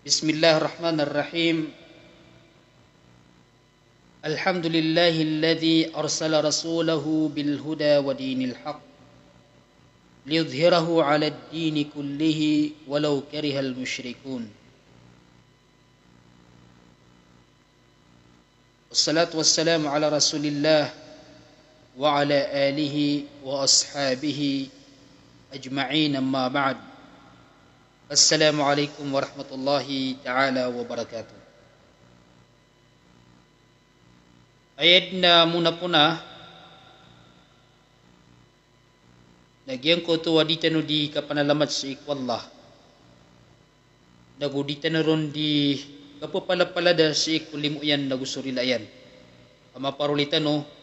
Bismillahirrahmanirrahim. Alhamdulillahilladzi arsala rasulahu bil huda wa dinil haq liyudhhirahu 'alad dini kullihi walau karihal musyrikun. Wassalatu wassalamu ala Rasulillah wa ala alihi wa ashabihi ajma'in, amma ba'd. Assalamualaikum warahmatullahi ta'ala wabarakatuh. Ayat na muna nagyan ko to wadita no di kapanalamat sa ikwallah. Nagudita na ron di kapapalapalada sa ikulimu yan nagusurilayan. Amaparulita no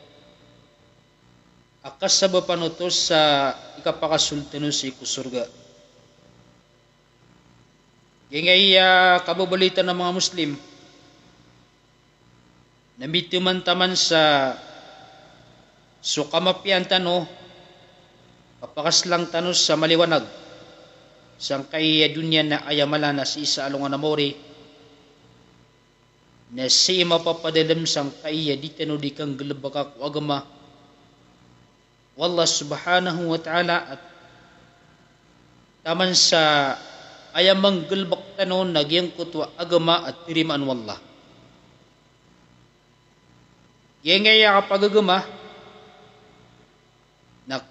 akas sa bapanutos sa ikapakasultano sa ikusurga. Ngay kababalitan ng mga Muslim na bituman-taman sa sukamapian tano papakaslang tano sa maliwanag sang kay dunya na ayamala na si isa alungan amori na si mapapadalam sang kay di tano di kang gelebakak agama wallah subhanahu wa ta'ala at taman sa ayam manggelbak tanon nagyang kutwa agama at tirimaan wallah. Yengaya kapag agama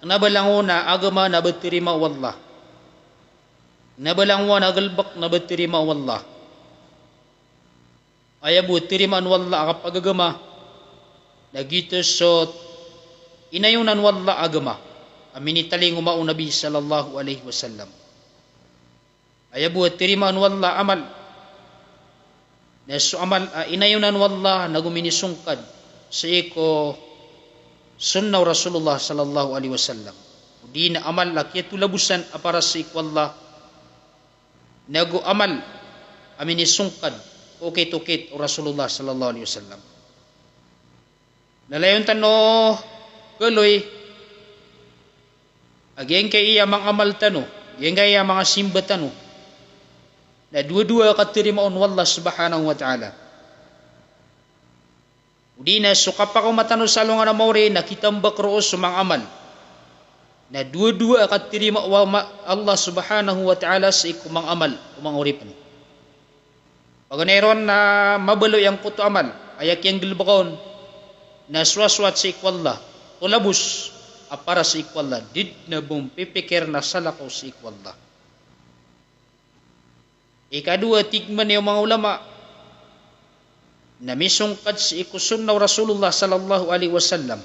nabalango na agama na batirima wallah. Nabalango na gelbak na batirima wallah. Ayabu tirimaan wallah kapag agama nagito so inayunan wallah agama. Aminitaling umao Nabi sallallahu alaihi wasallam. Ayabu tirimaan wallah amal nasu amal inayunan wallah naguminisungkad sa iko sunnaw Rasulullah sallallahu alaihi wasallam di na amal lakiatu labusan para sa ikwallah nagu amal aminisungkad ukit-ukit Rasulullah sallallahu alaihi wasallam nalayon tano guloy ageng kay iya mang amal tano yang kaya mga simba tano na dua-dua katirimaon wallah subhanahu wa ta'ala. Udi na sukapa ko matano sa alungan na mauri na kitambak roos sumang amal. Na dua-dua katirima Allah subhanahu wa ta'ala sa ikumang amal, kumang uripan. Paganayon na mabalo yung kuto amal, ayak yung gilbakaon na swaswat sa ikwallah, tulabos para sa ikwallah, did na bumpipikir na salakaw sa ikwallah. Ikadua, tigman yung mga ulama na misungkad sa ikusunnaw Rasulullah sallallahu alaihi wasallam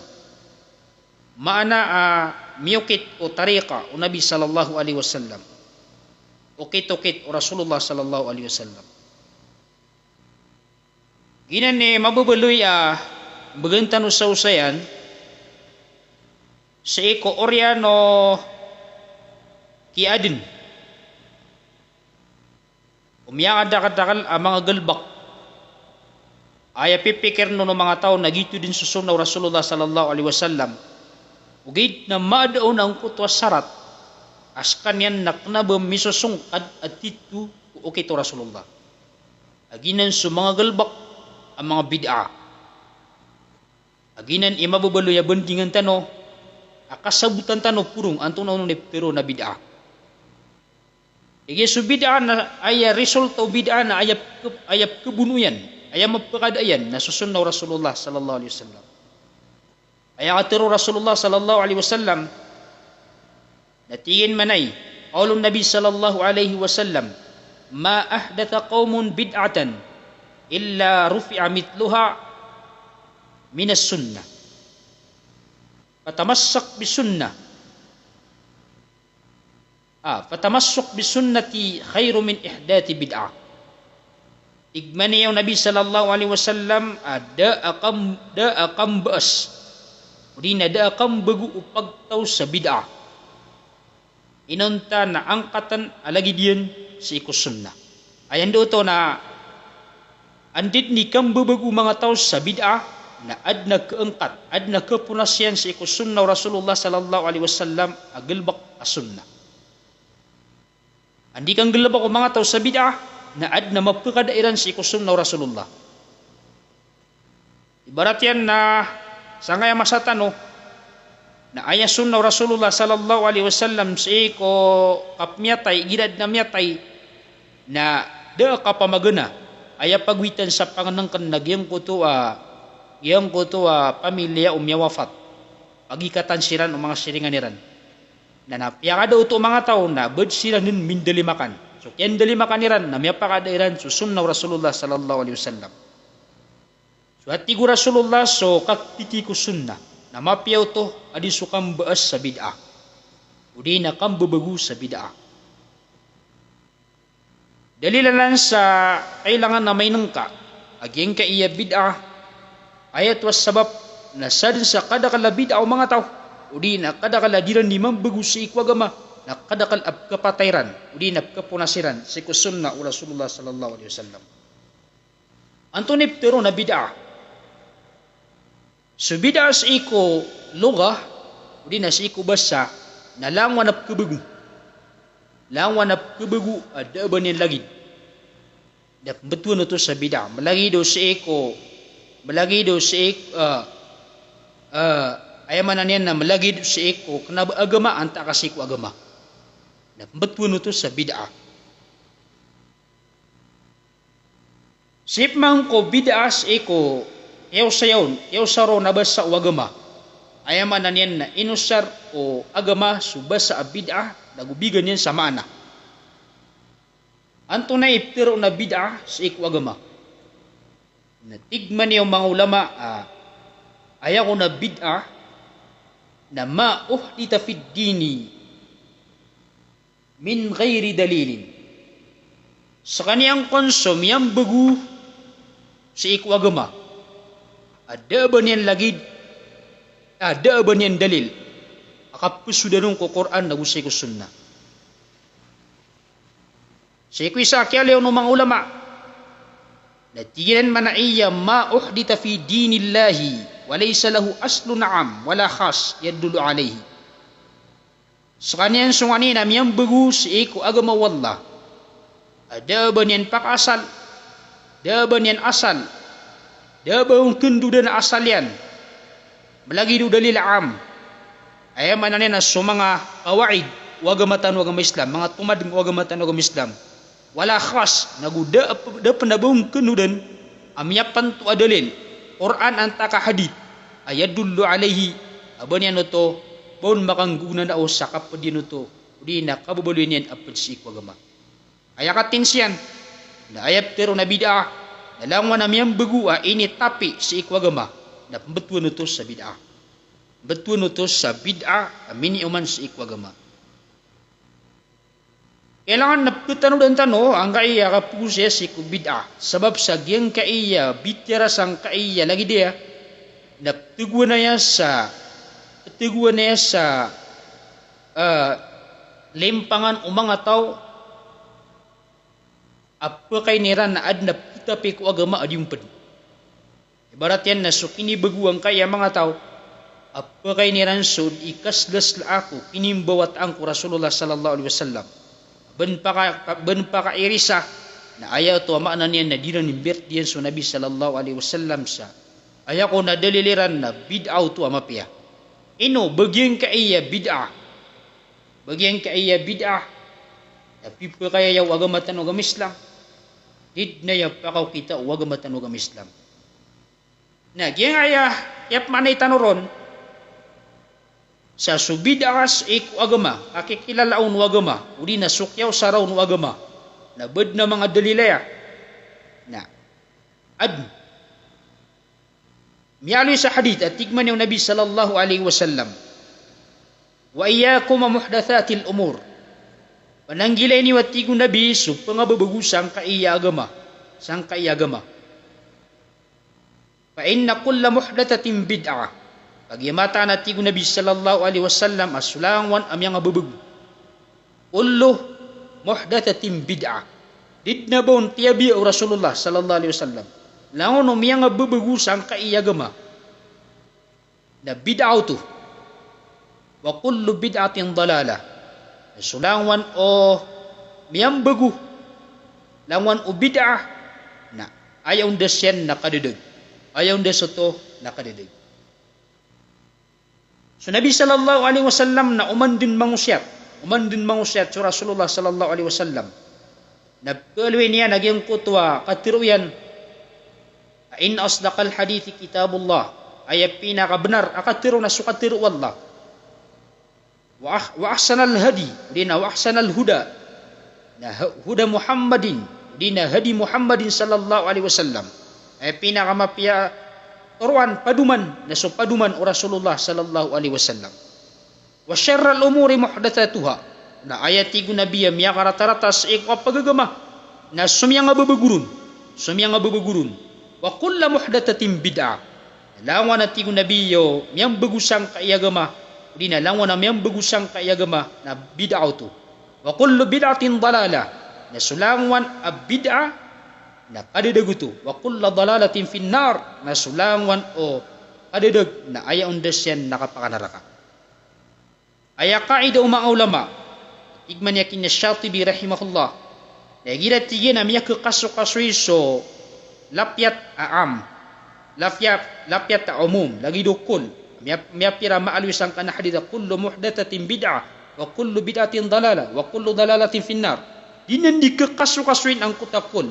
maana miyukit o tariqa o Nabi sallallahu alaihi wasallam ukit-ukit o Rasulullah sallallahu alaihi wasallam ginan ni mababaloy bagantan sa usayan sa iko oryano kiadin umiyang adakadakal mga galbak ay pipikir no ng mga tao nagito din susunaw Rasulullah sallallahu alaihi wasallam ugid na maadaon ang kutwa sarat as kanyan naknabam misusungkad at titu ukito Rasulullah aginan sa mga galbak ang mga bid'a aginan imababaloy bandingan tano akasabutan tano purong antong nauno ni pero na bid'a. Igi so bid'a na ay resulta o bid'a na ayap kebunuyan, ayap mapakadayan na susunnaw Rasulullah sallallahu alaihi wasallam. Ay atiro Rasulullah sallallahu alaihi wasallam natingin manay qaulun Nabi sallallahu alaihi wasallam ma ahdatha qaumun bid'atan illa rufi'a mithluha min as-sunnah. Fatamassak bis-sunnah fatamassuk bisunnati khairu min ihdati bid'ah. Igmani yung Nabi sallallahu alaihi wasallam da akam baas. Udi na da akam bagu upagtaw sa bid'ah. Inunta na angkatan alagi diyan sa ikusunna. Ayan do to na andit ni kang babagu mga tao sa bid'ah na adna keengkat, adna kepunasian sa iku sunnah Rasulullah sallallahu alaihi wasallam agelbak as-sunnah. Andi kang gelebak o mga tao sa bid'ah na adna mapakadairan sa iku sunnah Rasulullah. Ibarat yan na sa ngaya masatano na aya sunnah Rasulullah sallallahu alaihi wasallam sa iku kapmiyatay, gidad na miyatay na da ka pamagana aya pagwitan sa panganangkan nagyang kutua pamilya umyawafat pagikatan siran o mga siringan niran na napiyakada uto mga tao na bed sila nin mindalimakan so kyan dalimakan niran na miyapakadairan so sunnah Rasulullah sallallahu alaihi wasallam so atigo Rasulullah so kakpiti ko sunnah na mapiyaw to adi so kang baas sa bid'ah o di na kang babagu sa bid'ah. Dalilan sa kailangan na may nangka aging ka iya bid'ah ayat was sabab na sadin sa kadakala bid'ah o mga tao o di na kadakala diran di mambagu sa ikwagama na kadakal kapatayran o di na kapunasiran sa ikusunna o Rasulullah sallallahu alaihi wasallam. Antonip pero na bid'ah so bid'ah sa iko luga o di na sa iko basa na langwan na kabagu ada ba niyan lagi dak betul na to sa bid'ah malagi do sa iko ayaman niyan na malagi do sa iko kana agama anta kasi ko agama dak betul na to sa bid'ah sip man ko bid'ah sa iko yaw sayaw na basa o agama ayaman niyan na inusar o agama subasa a bid'ah nagubigan yan sa mana. Anto na iptiro na bid'ah sa iku agama. Natigman niyo mga ulama, ayaw na bid'ah na mauhdita fid dini min ghairi dalilin. Sa kaniyang konsom, yang bagu sa iku agama. Ada ba niyan lagid? Ada ba niyan dalil? Akapusudanong ko Quran na gusay ko sunnah. Sa iko'y sa akyalaw ng mga ulama, natiginan man na iya mauhdita fi dinillahi walaysa lahu aslu na'am wala khas yadulu alayhi. Sa kanyan sunganin amiyang bagu sa iko agama wallah. Ada ba niyan pakasal? Ada ba niyan asal? Ada ba yung kundudan na asal yan? Malagi do dalil am. Ay manan na so mga kawaid wagamatan wagam Islam mga tumad wagamatan wagam Islam wala khas naguda da panabung kenudan amyapan tu adalil Quran antaka hadith ayadullu alaihi abanian to bon makangguna na usa kapdin to di na kabubulin yan apud si wagama ayakatin siyan na ayap pero na bid'ah dalangwan amyang bagua ini tapi si ikwagama na pembetuan to sa bid'ah betul itu sa bid'ah amini uman sa ikwagama. Kailangan naputano dan tano ang kaiya kapusya si bid'ah sebab sa giyang kaiya bitira sang kaiya lagi dia naptuguan na sa limpangan umang ataw apa kay niran na adnap kita pe ko agama adiumpen. Ibarat yan na so kini baguang kaya mga tao apa kay niran sud ikasdas la ako inimbawat ang Rasulullah sallallahu alaihi wasallam ben pa irisa na ayaw to maana niyan na dinan nimbert diyan so Nabi sallallahu alaihi wasallam sa ayaw ko na daliliran na bid'ah to amapia ino bagyang kaiya bid'ah tapi pa kaya yaw agamatan o Islam did na yaw pakaw kita o agamatan o Islam na gyang aya yap manay tanoron sa subidas iku agama kakikilalaon agama uli na sukyaw saraw no agama na bed na mga dalilaya na ad miyali sa hadith at tigman yung Nabi sallallahu alaihi wasallam wa iyyakum muhdatsatil umur pananggilay ni watigo Nabi so pangababagu sang kaiya agama fa inna kulla muhdatsatin bid'ah pagyamata na tigo Nabi sallallahu alaihi wasallam asulangwan amyang abubug ullu muhdatsatin bid'ah didna bon tiyabi Rasulullah sallallahu alaihi wasallam laon umyang abubugu sang kaiyagama na bid'atu wa kullu bid'atin dalalah. Sulangwan o miyang bagu langwan o bid'ah na ayaw desyan nakadedeg, ayaw desoto nakadedeg. So Nabi sallallahu alaihi wasallam na umandin mangusyat so Rasulullah sallallahu alaihi wasallam na kalwi niya naging kutwa katiruyan in asdaqal hadithi kitabullah ay pinakabenar akatiru na sukatiru wallah wa ahsanal hadi dina wa ahsanal huda na huda Muhammadin dina hadi Muhammadin sallallahu alaihi wasallam ay pinakamapya turuan paduman na so paduman o Rasulullah sallallahu alaihi wasallam. Wa syarral umuri muhdatsatuha na ayati gunabiya miya karata-rata sa ikwa pagagama na sumya nga babagurun wa kullu muhdatsatin bid'ah lawan na ti gunabiyo miyang bagusang kaiyagama di na lawan na miyang bagusang kaiyagama na bid'ah to wa kullu bid'atin dalalah na sulangwan a bid'ah na kadedeg to wa kullu dalalatin finnar na sulangwan o kadedeg na ayaon desyan nakapakanaraka. Aya kaida mga ulama tigman yakin na Syatibi rahimahullah na gira tigin na miya kakaso-kaso lapyat aam lapyat umum lagi dukul miya pira maalwi sang kana hadith kullu muhdatsatin bid'ah wa kullu bid'atin dalalah wa kullu dalalatin finnar dinan dikakaso-kasuin ang kutakul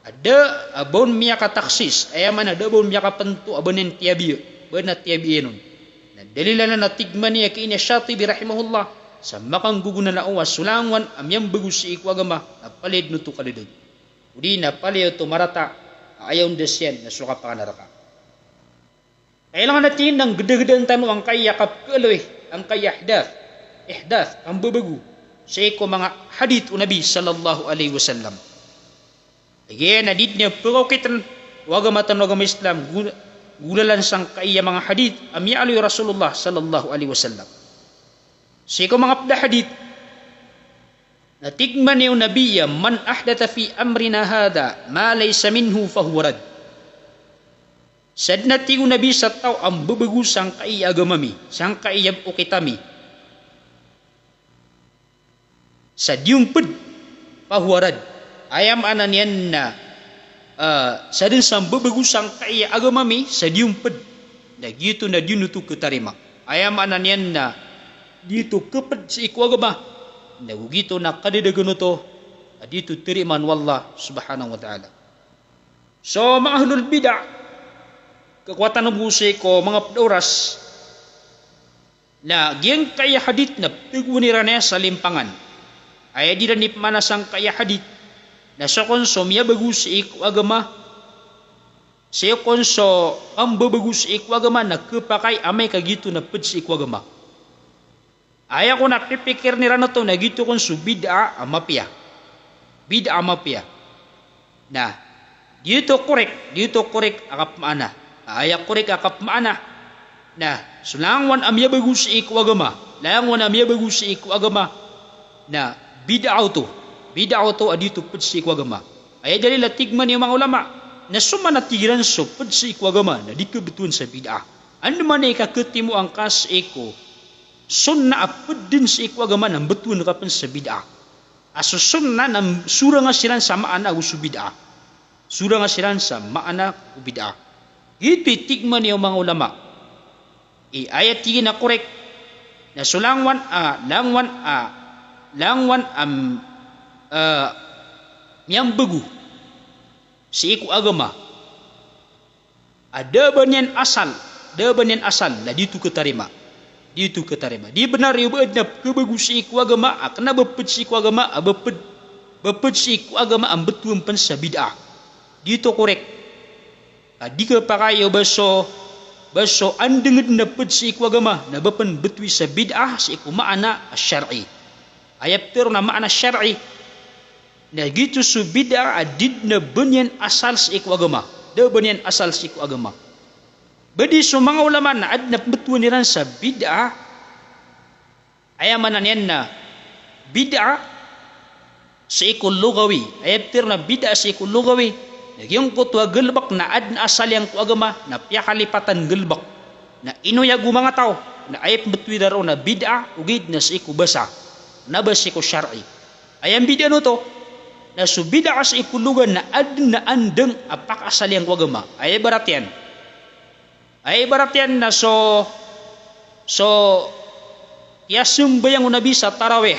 ada abon miya ka taksis aya man ada abon miya ka pentu abonen tiabi benat tiabiinon. Dalilan na tigman niya kini Syatibi rahimahullah sa makang gugunan na uwas sulangwan amyang bagus si ikwagama na palid nuto kadedeg. Udi na palid to marata ayaw desyan na suka pakanaraka. Kailangan natin ng gede-gedeng tanong ang kayakap kaloy, ang ihdath, ang babagu sa iko mga hadith o Nabi sallallahu alaihi wasallam. Again, nadid niya pagkakitan wagamatan wagam Islam gulalan sang kaiya mga hadith ami aluy Rasulullah sallallahu alaihi wasallam. Siko mga pda hadith na tigman niyo nabiya man ahdatha fi amrina hada ma laysa minhu fahuwa rad. Sad na tigo nabi sa tao ang babagu sang kaiya agamami sang kaiya ukitami sa diyong ped fahuwa rad ayam anan yan na sa din sang babagusang kaya agamami sa diumped na gitu na dinuto ketarima ayam anan yan na dito keped sa iku agama na gito na kadedegano to dito tiriman wallah subhanahu wa ta'ala. So mga ahlul bid'ah kekuatan ng busi ko mga oras na giyang kaya hadith na pigwaniran niya sa limpangan ay di rin manasang kaya hadith na sa konso miya bagus iku agama sa konso ang babagus iku agama na kepakay amay kagito na ped sa iku agama aya ko nakipikir ni rana to na gito konso bid'a amapya na dito korek akap maana aya korek akap maana na sulangwan amya bagus iku agama langwan amya bagus iku agama na bid'a to adito ped si agama. Ay dali latigman yung mga ulama na sumanatiran so ped si agama na di kebetulan sa bid'ah. Ano man ay kaketimu ang kas eko sunna aped din si agama na betulan kapan sa bid'ah. Aso sunna na sura nga siran sa maana usu bid'ah. Sura nga siran sa maana u bid'ah. Ito itigman yung mga ulama. Ayat tigin na korek na sulangwan miyang bagu si iku agama ada banyan asal na dito ketarima di benar yung na kebagu si iku agama kena beped si iku agama beped si iku agama ang betul pen sa bid'ah dito korek di kepakayo baso andenged na ped si iku agama na bepen betui sa bid'ah si iku maana syar'i ayat ter na maana syar'i na gitu su bid'ah adid na banyan asal sa iku agama badi so mga ulama na ad na betuan niran sa bid'ah ayamanan yan na bid'ah sa iku lugawi ayat ter na bid'ah sa iku lugawi nagyong kutwa gelbak na ad na asal yang ku agama na piya kalipatan gelbak na inuyag mga tao na ayat betwidaro na bid'ah ugid na sa iku basa na basiku syar'i. Ayam bid'ah no to na su bid'ah sa ikulugan na adna andeng apak asaliang wagama. Ay baratian na so yasum bayang Nabi sa tarawih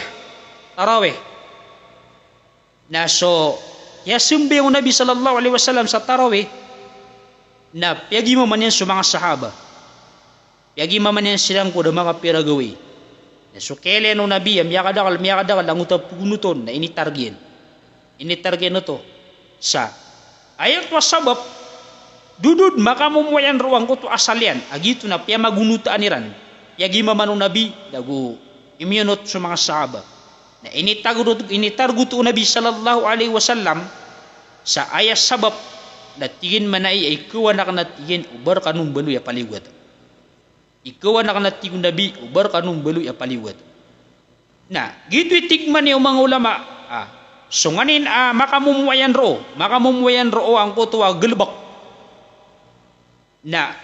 na so yasum bayang Nabi sallallahu alaihi wasallam sa tarawih na piyagi mo man yan sa mga sahaba, piyagi mo man yan silang ko da mga piragawi na so kele no Nabi miyakadakal ang utap punuton na initargin no to sa ayat wasabab dudud makamumuyan ruang ko to asalian agito na piya magunutaan niran yagi mamanong Nabi dagu imyunot sa mga sahaba na initargut to Nabi sallallahu alaihi wasallam sa ayat sabab na tigin manay ay ikaw na tigin ubar kanong baloy paliwat ikaw na tigin Nabi ubar kanong baloy paliwat na gito itigman yung mga ulama so nganin makamumuyan ro ang kutuwa gelbak na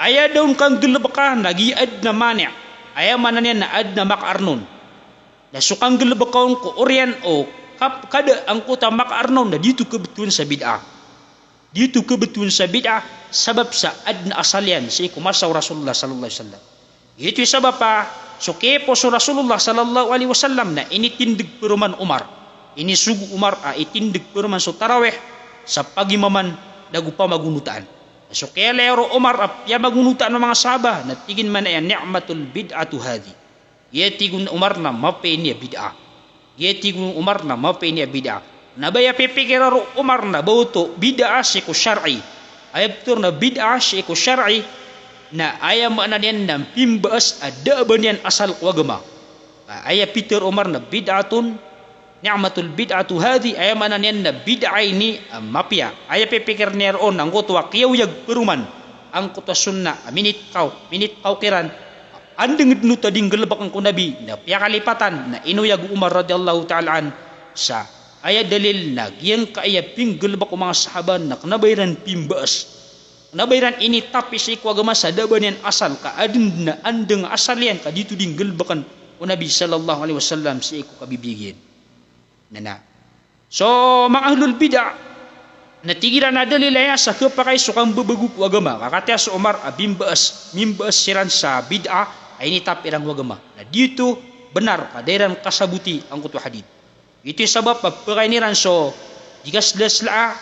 aya daw kang gelbaka nagiad na mani aya manan yan na ad na makarnon na sukang gelbakaon ko orian o kada ang kuta makarnon na dito kebetulan sa bid'ah sabab sa ad na asalian sa ikumasaw Rasulullah sallallahu alaihi wasallam ito sabab pa so kepo so Rasulullah sallallahu alaihi wasallam na initindig peruman Umar inisugo Umar itindig peruman so tarawih sa pagimaman dagupa magunutaan. So kaya lero Umar ya magunutaan ng mga sahaba na tigin man ay ni'matul bid'atu hadi. Yetigun Umar na mapay niya bid'ah. Yetigun Umar na mapay niya bid'ah. Nabaya pipikiraro Umar na bauto bid'ah siku syar'i. Ayabtur na bid'ah siku syar'i na ayam anan yan ng pimbaas ada ba niyan asal wagama. Aya Peter Umar na bid'atun ni'matul bid'atu hadi ay manan yan na bid'ah ini mapya ay pipikir niya roon ang kutwa kiyawiyag peruman ang kutwa sunna minit kau kiran andeng idnu tading gelebak ang kunabi na piya kalipatan na inuyag Umar radhiyallahu ta'ala an sa ay dalil na giyang kaaya ping gelebak ang mga sahaban na kanabayran pimbaas kanabayran ini tapi sa ikwagama sa daban yan asal ka adeng na andeng asal yan ka dito ding gelebakan kunabi sallallahu alaihi wasallam sa iku kabibigin na. So mga ahlul bid'ah natigiran na dalilaya sa kapakay sukang babaguk wagama kakatya sa Umar mimbaas siran sa bid'ah ay nitapirang wagama na dito benar kadairan kasabuti ang kutu hadith ito sabab pagpakainiran so digas la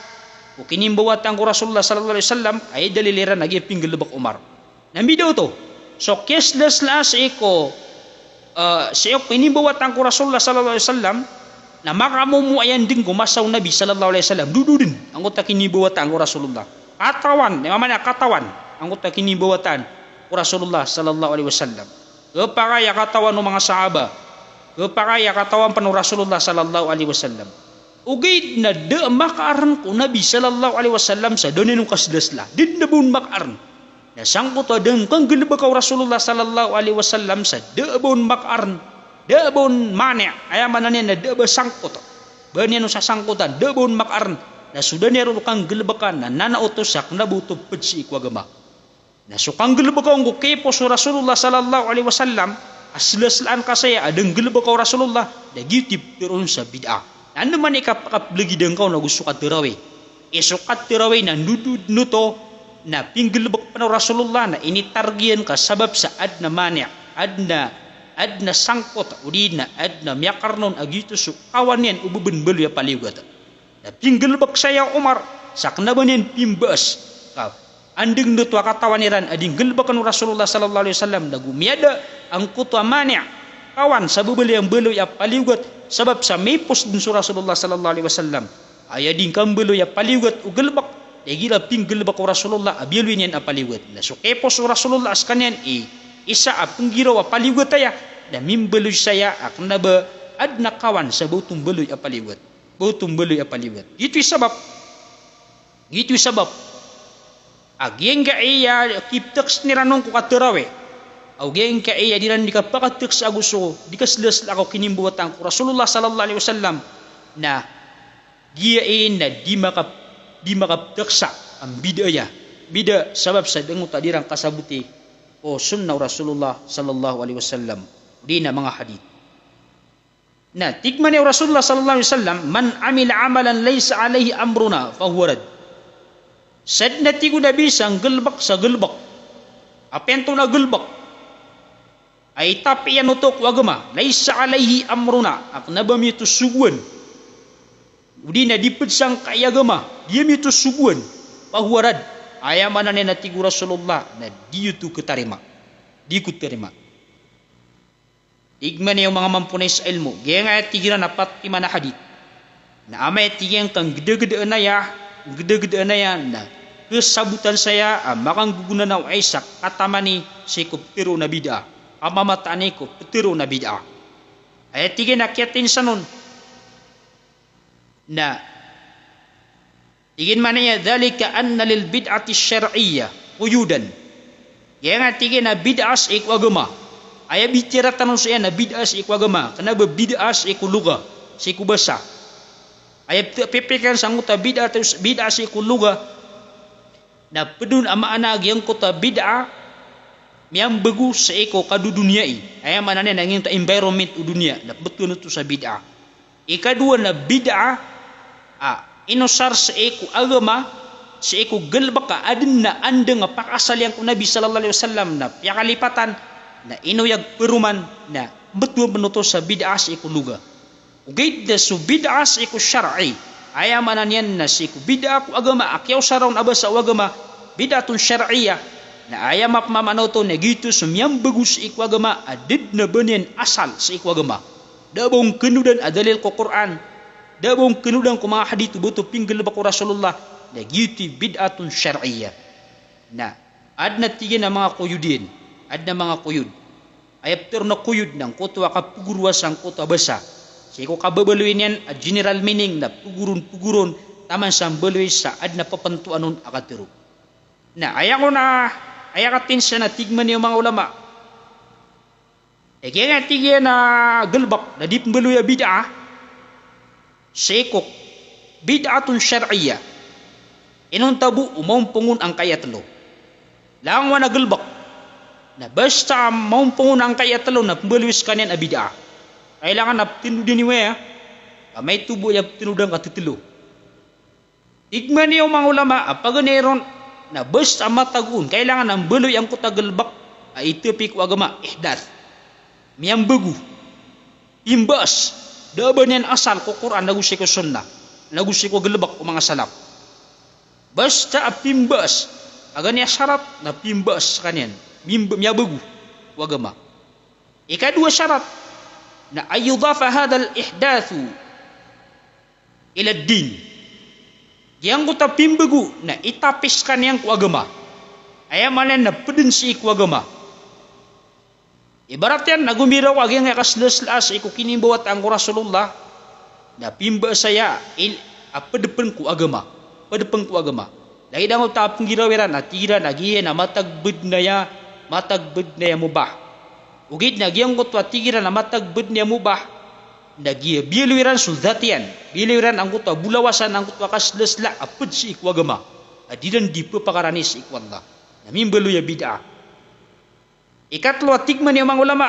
o kinimbawat ang Rasulullah sallallahu alaihi wasallam ay daliliran naging pinggilabak Umar namidaw to so kesles la sa iko kinimbawat ang Rasulullah sallallahu alaihi wasallam na makamumuayan din gumasaw Nabi sallallahu alaihi wasallam dududin ang utak kinibuwatan ko Rasulullah katawan ang utak kinibuwatan ko Rasulullah sallallahu alaihi wasallam kepakaya katawan ng mga sahaba kepakaya katawan pa ng Rasulullah sallallahu alaihi wasallam ugid na de makaran ko Nabi sallallahu alaihi wasallam sa doon nung kasdasla din na bun makaran na sangkot adeng kang gelebakaw Rasulullah sallallahu alaihi wasallam sa de bun makaran dabon mani ayaman na daba sangkot banyan sa sangkutan dabon makarn na sudah niya kang gelebakan na nanautosak na buto pedsi ikwagama na sukang gelebakan ko kepo sa Rasulullah sallallahu alaihi wasallam aslaslaan kasaya adeng gelebakaw Rasulullah da gitip turun sa bid'ah ano man ikapakablagi deng kau na gusto ka tiraway isukat tiraway na nuto na pinggelebak pa Rasulullah na initargian ka sabab sa ad na mani adna sangkot udina adna miyakarnon agito su kawan yan ububun belu ya paliwat na pinggelbak saya Umar sakna banin pimbas ka anding nutwa katawaniran ading gelbakan Rasulullah sallallahu alaihi wasallam nagumiada ang kutwa mani kawan sa bubeli yang belu ya paliwat sabab sa mipos din su Rasulullah sallallahu alaihi wasallam aya ding kam belu ya paliwat ugelbak dagila pinggelbak Rasulullah abilu yan apaliwat na su kepos Rasulullah askanyan isa penggiraw apaliwat ya na mimbeluy saya akna ba adna kawan sa butong beluy apaliwat itu sabab ageng ka iya kipteks niranong ko katerawe ageng ka iya diran dikapakateks aguso dikasles ako kinimbuwatan ko Rasulullah sallallahu alaihi wasallam na giyain na di makapteksa ang bidaya bida sabab sa dengu tadirang kasabuti o sunnah Rasulullah sallallahu alaihi wasallam di na mga hadith. Na tikman ni Rasulullah sallallahu alaihi wasallam, man amila amalan laysa alaihi amruna fahuwa rad. Sad na tigo na bisang gelbak sa gelbak. Apento na gelbak. Ay tapi yan utok wagama laysa alaihi amruna ak nabami tu suguan. Udi na diped sang kayagama dia mi tu suguan fahuwa rad. Aya mana na tigo Rasulullah na diyo tu ketarima. Di ku terima. Igman yung mga mampunay sa ilmu. Gaya nga tigiran apat imana hadith. Na amay tigyan kang gede-gede na na kesabutan saya makang guguna na Aisak katamani si ko petiro na bid'ah. Amamataan ko petiro na bid'ah. Ay tigyan nakyatin sa nun. Na tigyan man niya dhalika anna lil bid'ati syar'iyya quyudan. Gaya nga tigyan na bid'ah sa agama. Aya bicara tanong saya na bid'ah sa agama. Kenapa bid'ah sa luga, sa bahasa? Aya pipikan sanguta bid'ah sa luga. Na pedun ama anak yang kota bid'ah yang bagus sa kadu duniai. Aya manane nanging ta environment dunia. Na betul itu sa bid'ah. Ikadua na bid'ah inosar sa agama sa gelbaka adin na andeng pakasal yang ku Nabi sallallahu alaihi wasallam na piakalipatan na inuyag peruman na betul menutur sa bid'ah sa luga. Ugid da su bid'ah sa syar'i. Aya manan yan na sa bid'ah ku agama akyaw saraw aba sa agama bid'atun syar'iyah. Na aya mapmamanaw to na gitu sumyang bagus sa agama adid na banin asal sa agama. Dabong kenudan adalil ko Quran. Dabong kenudan ko mga hadith buto pinggel ba ko Rasulullah. Na gitu bid'atun syar'iyah. Na adna tigin na mga kuyudin. Adna mga kuyud. Ayapter na kuyud ng kutwa kapugurwas ang kutwa basa. Sa iko kababaluin yan, a general meaning na pugurun-pugurun, taman sa baluis sa adna papantuan nun akatiro. Na ayakatin siya na tigman niyo mga ulama. Kaya nga tigyan na galbak, na di pembaluya bid'ah, sa iko, bid'atun syar'iyah. Inong tabu, umampungun ang kayatlo. Lang na galbak, na basta maumpungon ang kaya talo na pembaluis kanyan abida. Kailangan na tinudin niya may tubo yung tinudang katitilo. Igman niyo mga ulama paganeron na basta matagun kailangan ng baloy ang kutagalbak ay itipi ko agama ihdath. Miyang bagu. Imbas. Daban yan asal ko Quran nagusi ko sunnah. Nagusi ko galbak o mga salap. Basta pimbas. Agan niya syarat na pimbas kanyan. Miyabagu wagama. Ikadua syarat na ayudafa hadal ihdathu ila din. Yang ko tapimbagu na itapiskan yang kuagama. Ayamanan na pedun si kuagama. Ibarat yan nagumiraw agi nga kaslas-las iku kinimbawat ang Rasulullah na pimba saya apedepen kuagama. Pedepen kuagama. Dahil dango tapong girawiran at tira nagiyan na matagbid na ya mubah. Ugid nagyang kutwa tigiran na matagbid niya mubah. Nagya biluiran suldatian. Biluiran ang kutwa bulawasan ang kutwa kaslasla apud si ikwagama. Adiran di papakaranis ikwallah. Namimbalu ya bid'ah. Ikatlo tigman niya mga ulama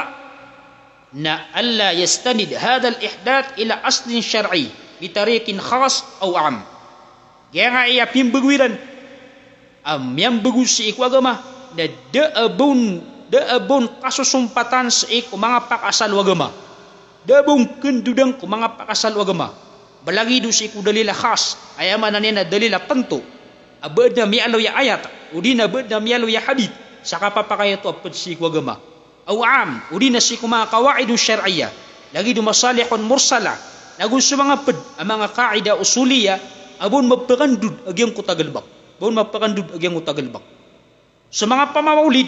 na alla yastanid hadal ihdath ila aslin syar'i bitariqin khas aw am. Kaya nga iya pimbaguiran yang bagus si ikwagama na daabon kasusumpatan sa iko mga pakasal wagama. Daabong kendudang ko mga pakasal wagama. Balagi do si iko dalila khas. Ayaman na niya na dalila panto. Abad na miyalo ya ayat. Udi na abad na miyalo ya hadith. Saka papakaya to apad si iko wagama. Awam. Udi na si iko mga kawaidun syar'iyah. Lagi do masalihun mursala. Nagusto mga pad. Ang mga kaida usuliya. Abon mapakandud agyang kutagalbak. Abon mapakandud agyang kutagalbak. Sa mga pamamaulid,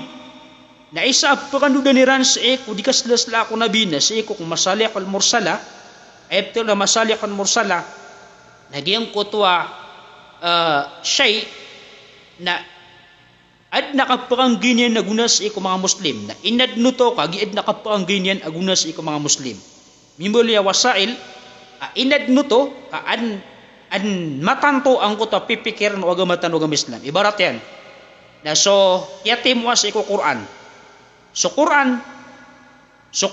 na isa pakandudan ni ran sa eko, di kaslasla ako nabi na sa eko kung masalih al mursala, after na masalih al mursala, nagyang kutwa siyay na ad nakapakangginyan na guna sa eko mga Muslim, na inadnuto ka, giad nakapakangginyan aguna sa eko mga Muslim. Mimulya wasail, inadnuto ka an matanto ang kutwa pipikiran o agamatan o agam Islam. Ibarat yan, Na so yatim wa sa Quran. So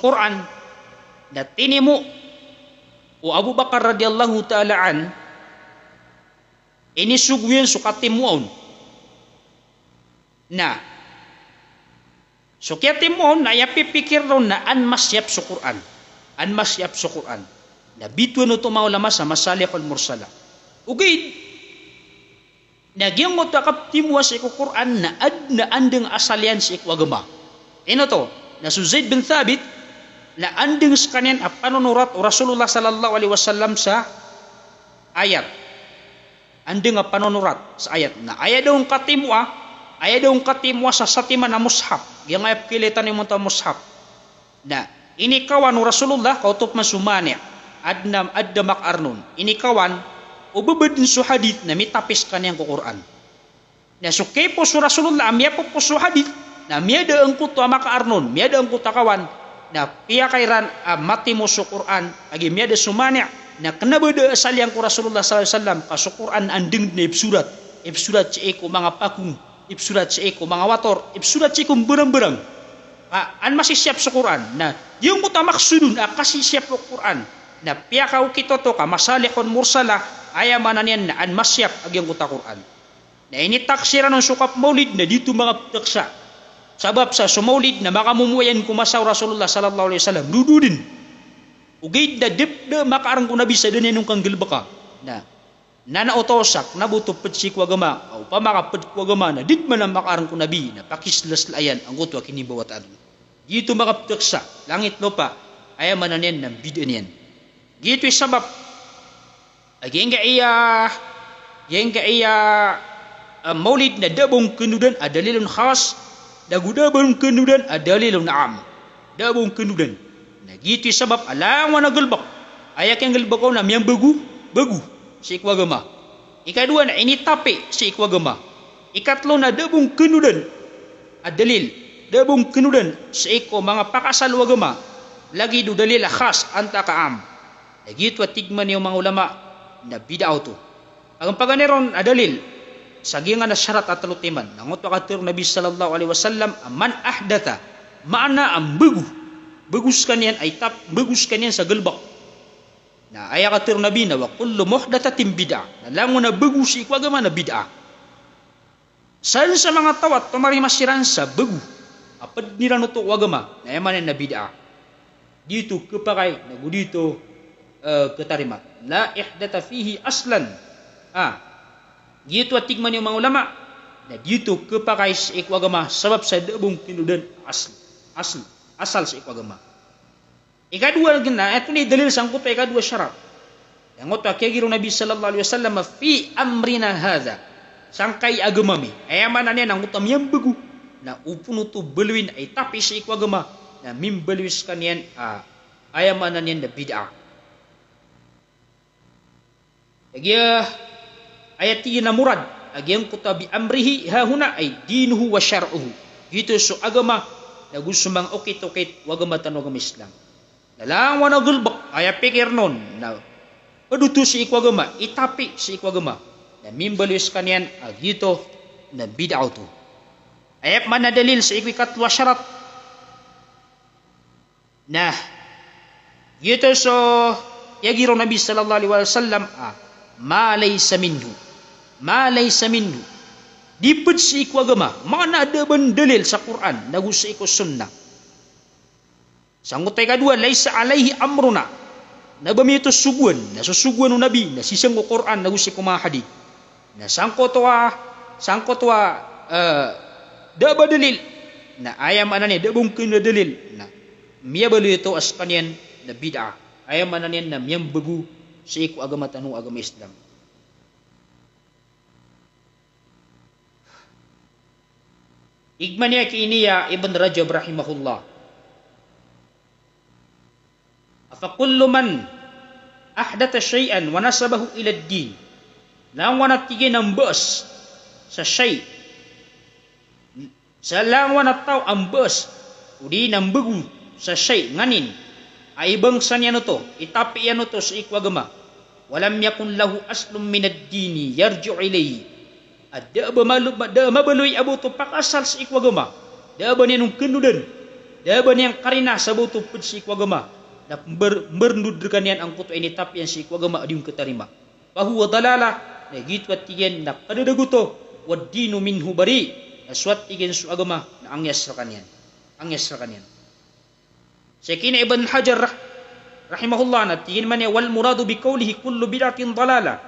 Quran na tinimu o Abu Bakar radhiyallahu ta'ala an ini sugwen sukatimuon na so katimuon na yapipikir ron na an masyap sa Quran na bitwan ito maulama sa masalihul mursala ugid nagyang mo takaptimwa sa Quran na andeng asalian sa ikwagama ino to na si Zaid bin Thabit na andeng sa kanyan panunurat o Rasulullah sallallahu alaihi wasallam sa ayat. Andeng panunurat sa ayat na aya daw katimwa sa satima na mushaf. Yang ayap kilitan ni munta mushaf. Na inikawan o Rasulullah kautup masumani adda makarnon. Inikawan o babadin su hadith na mitapis kanyang Quran. Na sukay po su Rasulullah amya po su hadith na miyada ang kuto makaarnon, miyada ang kutakawan, na piyakairan mati mo sa Quran, agi miyada sumanya, na kanabada asalyang ko Rasulullah SAW, kaso Quran andeng na ibsurat si eko mga pakung, ibsurat si eko mga wator, ibsurat si eko berang-berang. An masisiap sa Quran, na yung kuta maksudun, kasisiap sa Quran, na piyakaw kito to ka, masalihon mursala, ayamanan yan na an masyap agi ang kuta Quran. Na ini taksiran ng sukap maulid na dito mga taksa. Sabab sa sumaulid na makamumuyan kumasaw Rasulullah sallallahu alaihi wasallam dududin ugid na dipda makaarang ko nabi sa dinenong kang gilbaka na nanautosak nabuto petsik wagama o pamakapet wagama na dit man ang makaarang ko nabi na pakislas layan ang gutwa kini bawatan dito makapteksa langit lupa ayamanan yan ng bidan yan dito sabab aging ka iya maulid na dabong kenudan adalilun khas dagudabang kenudan adalilun am dabong kenudan na gitu sabab alam na gulbak ayak yang gulbak ko na miyang bagu si ikwagama ikadua na initapi si ikwagama ikatlo na dabong kenudan adalil dabong kenudan sa iko mga pakasal wagama lagi do dalil khas anta kaam na gitu tigman yung mga ulama na bid'ah to ang paganiron adalil sagingan na syarat at talutiman nangot wakatir Nabi sallallahu alaihi wasallam man ahdatha maana ang bagus kanyan ay bagus kanyan sa galbak na ayakatir Nabi na wa kullu muhdathatin bid'ah na lango na bagus ikwagama na bid'ah saan sa mga tawat tumarimasyiran sa bagu apad niran ito wagama na yamanin na bid'ah dito kapakay na gudito ketarimat la ihdatha fihi aslan dito at tigman yung mga ulama na dito kapakai sa ikwagama sabab sa dabong kinudan asal sa ikwagama ikadua gina ito ni dalil sangkot pa ikadua syarat yang oto kaya Nabi sallallahu alaihi wasallam fi amrina hadha sangkay agamami ayamanan yan ang utam yang bagu na upuno to beluin ay tapi sa ikwagama na mimbeluis kanyan ayamanan yan na bid'ah kaya ayat 3 na murad agyang kutabi amrihi hahuna ay dinuhu wa syar'uhu gitu so agama na gusto mang okit-okit wagama tanong Islam nalang wana gulbak ay pikir nun na paduto si ikwagama itapi si ikwagama na mimbalis kanyan agito na bid'ah to ayat man na dalil sa ikatwa syarat na gitu so yagiro Nabi sallallahu alaihi wasallam ma laysa minhu dipet si ikwagama mana ada bandalil sa Quran nagu sa iko sunnah sanggut tay kadua laysa alaihi amruna na bami ito suguan na susuguan ng Nabi na sisang ko Quran nagu si kuma hadith na sangkotwa da badalil na ayam ananya da bungkin na dalil na miya bali ito as kanyan na bid'ah ayam ananya na miyang bagu sa iko agama tanong agama Islam igman niya kiiniya Ibn Rajab rahimahullah afa kullu man ahdatha shay'an wa nasabahu ila ad-din lang wana tigin ang bus sa shay sa lang wana tao ang bus udi nang bagu sa shay nganin ay bangsa niya no to itapi yan no to sa ikwagama walam yakun lahu aslum min ad-dini yarju ilayhi Ada bermalu ada mabalui abu tu pak asal si ikwagama. Da ban yang kenudan. Da ban yang karina sabu tu pud si ikwagama. Da bernudurkan yang angkut ini tapi yang si ikwagama adiung ketarima. Bahwa dalalah na gitu atigen na kadadaguto wad dinu minhu bari. Aswat tigen su agama na angyas rakanian. Angyas rakanian. Sakina Ibn Hajar rahimahullah na tigin man wal muradu bi qawlihi kullu bid'atin dalalah.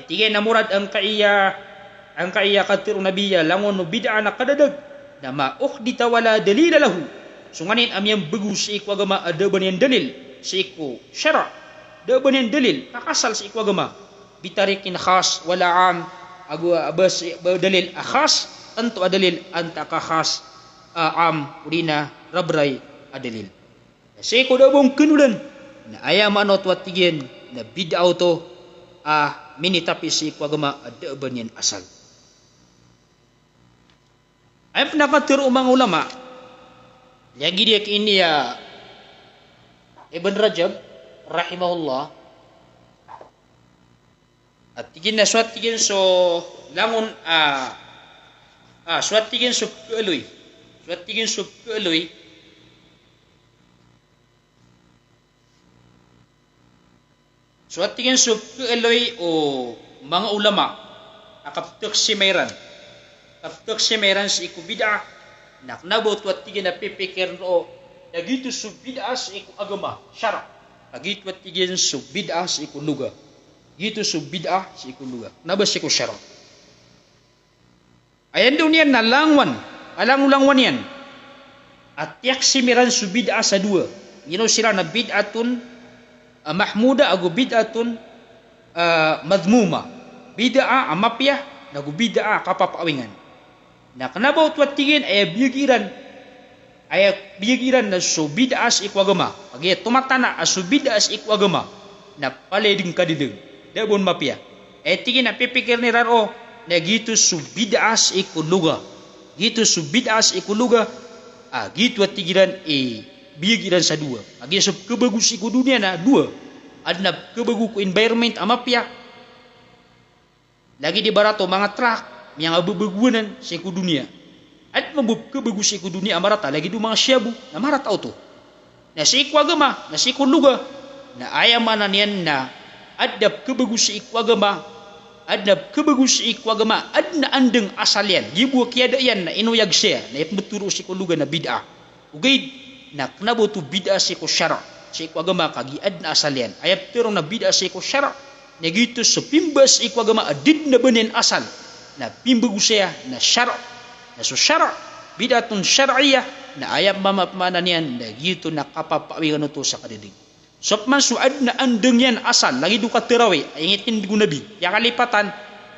Tigin na murad ang kaiya katir nabiyya langon bid'a na kadadag na ma ukhdita wala dalil lahu. Sunganin am yang bagus si iku agama ada ban yang dalil si iku syara. Da ban yang dalil kakasal si iku agama bitarikin khas wala am agu abas dalil khas tentu adalil anta ka khas am urina rabrai adalil. Si iku da bong kenulan na aya manot watigen na bid'ah to mini tapi si iku agama ada ban yang asal. Ay pendapat umang ulama lagi dia ini ya Ibn Rajab rahimahullah at tigin na swat tigin so langon swat tigin so kealoy o mga ulama akaptok si mayran si iku bid'ah nak nabot wat tigin na pipikir o nagitu su bid'ah si iku agama syara nagitu wat tigin su bid'ah si iku luga gitu su bid'ah si iku luga nabas si iku syara ayan dunian na langwan yan at yak simiran su bid'ah sa dua yino sila na bid'atun mahmuda agu bid'atun madmuma bid'ah amapyah nagu bid'ah kapapawingan. Na kenapa tuat tigin ay biyagiran na so bid'ah sa iku agama. Agi tumatana so bid'ah sa iku agama na paleding kadideng. Da bon mapya. Ay tigin na pipikir ni raro na gitu so bid'ah sa iku luga. Gitu so bid'ah sa iku luga. Gitu at tigiran biyagiran sa dua. Agi so kebagus iku dunia na dua. Adna kebagus ku environment amapya. Lagi di barato mga truck yang abubugunan sa iku dunia. At mabub kebagus sa iku dunia amarata lagi do mga syabu na marata auto. Na sa iku agama, na sa iku luga na ayamanan yan na adab kebagus sa iku agama, adna andeng asal yan. Yibu kiada yan na inuyag siya na ipmuturo sa iku luga na bid'ah. Ugay na knabo to bid'ah sa iku syara. Sa iku agama kagi adna asal yan. Ayap terong na bid'ah sa iku syara. Negito so pimbas iku agama adid na banin asal na pimbagu siya na syara na so syara bidatun syar'iyah na ayam mamapmanan yan negito na kapapawingan ito sa kadidig sopman so ad na andeng yan asal lagi duka tirawi ay ingitindig nabi yakalipatan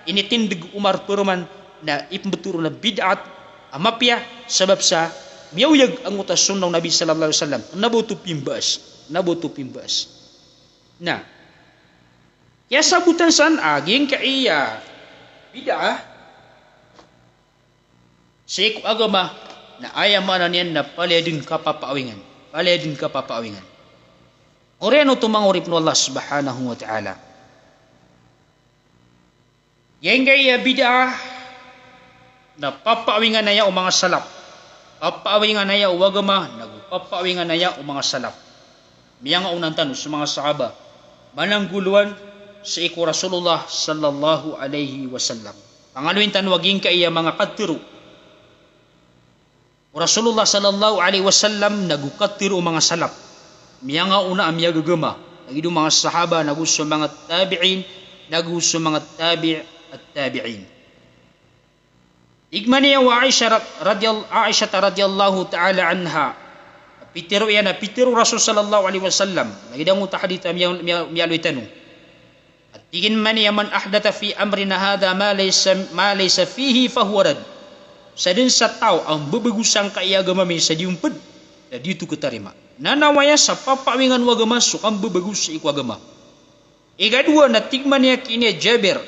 initindig Umar Turman na ipmbeturo na bid'at amapya sabab sa miyawiyag ang utas sunnang Nabi sallallahu alaihi wasallam nabuto pimbas na ya sabutan san aging kaiya bid'ah sa iku agama na ayamanan yan na paledin kapapawingan. Oreno tumangurip no Allah subhanahu wa ta'ala. Yang kaya bid'ah na papawingan na ya o mga salap. Papawingan na ya o agama, nagpapawingan na ya o mga salap. Miyang unang tanong sa mga sahaba, manangguluan sa iku Rasulullah sallallahu alaihi wasallam. Pangaluin tanwaging kaya mga kadtiro. Rasulullah sallallahu alaihi wasallam nagukadtiro mga salaf. Miya nga una amya gagama. Nagido mga sahaba naguso mga tabi'in, naguso mga tabi'in. Igmaniya wa Aisha radhiyallahu ta'ala anha. Pitiro Rasul sallallahu alaihi wasallam. Nagidang utahadith miyaluy tanong. Tigin man yaman ahdata fi amrina hadha ma laysa fihi fahuwa rad. Sa din sa tao ang babagusang kaiyagama may sa diumpad na dito ketarima. Nanawaya sa papawingan wagama sukang babagus sa ikwagama. Ikadua na tigman niya kini Jabir.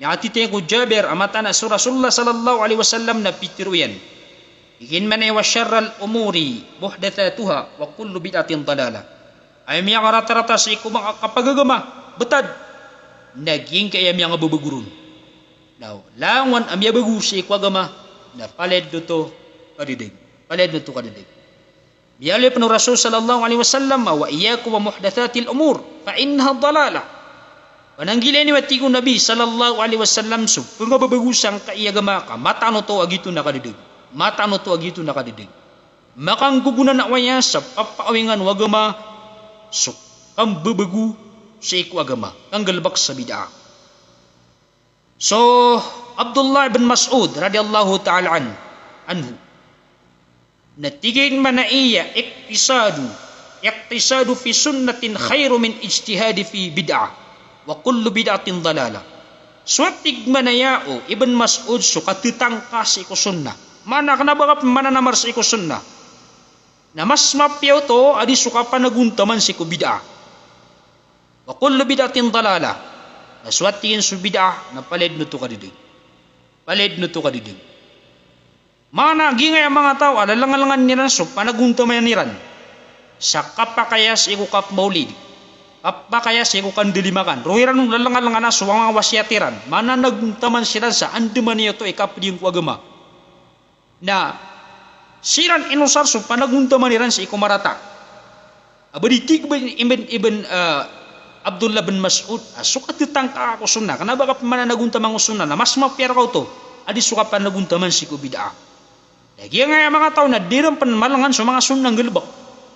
Nakatitay ko Jabir amata na sa Rasulullah sallallahu alaihi wasallam na pitiro yan. Igin man wa syarral umuri muhdathatuha wa kullu bid'atin dalalah. Ay miya rata-rata sa iku mga kapagagama betad naging kaya miya nga babagurun. Now, langon amya bagu sa ikwagama na paled to kadidig. Paled to kadidig. Biyali pa ng Rasul sallallahu alaihi wasallam wa iyyakum wa muhdatsatil umur fa innaha dalalah. Pananggilay ni watigo Nabi sallallahu alaihi wasallam so pangababagusang kaiyagama ka matano to agito na kadidig. Matano to agito na kadidig. Makang gugunan na waya sa papaawingan wagama so kang babagu sa ikwagama kang galbak sa bid'ah. So Abdullah bin Mas'ud radhiyallahu ta'ala anhu natigin man na iya iktisadu fi sunnatin khairu min ijtihadi fi bid'ah wa kullu bid'atin dalalah. Suatig man na yao Ibn Mas'ud so katitangka sa iko sunnah. Mana kanabagap mananamar sa iko sunnah. Na mas mapyaw to adi suka panaguntaman sa iko bid'ah. Wa kullu bid'atin dalalah. Naswatigin sa bid'ah na paled no to kadidig. Paled no to kadidig. Mana gingay ang mga tao alalangalangan niran so panaguntaman niran sa kapakayas iku kap maulid kapakayas iku kandilimakan rohiran nung lalangalangan na so mga wasyatiran mana naguntaman siran sa anduman niyo to ikapdiyong kuagama na siran inusar so panaguntaman niran sa ikumarata abaditig ibn Abdullah bin Mas'ud sukat ditangka ako sunnah kanaba ka mana naguntaman ko sunnah na mas mapyar ka to adi suka panaguntaman si kubid'ah. Lagi nga yung mga tao na dirang panmalangan sa mga sunnang galbak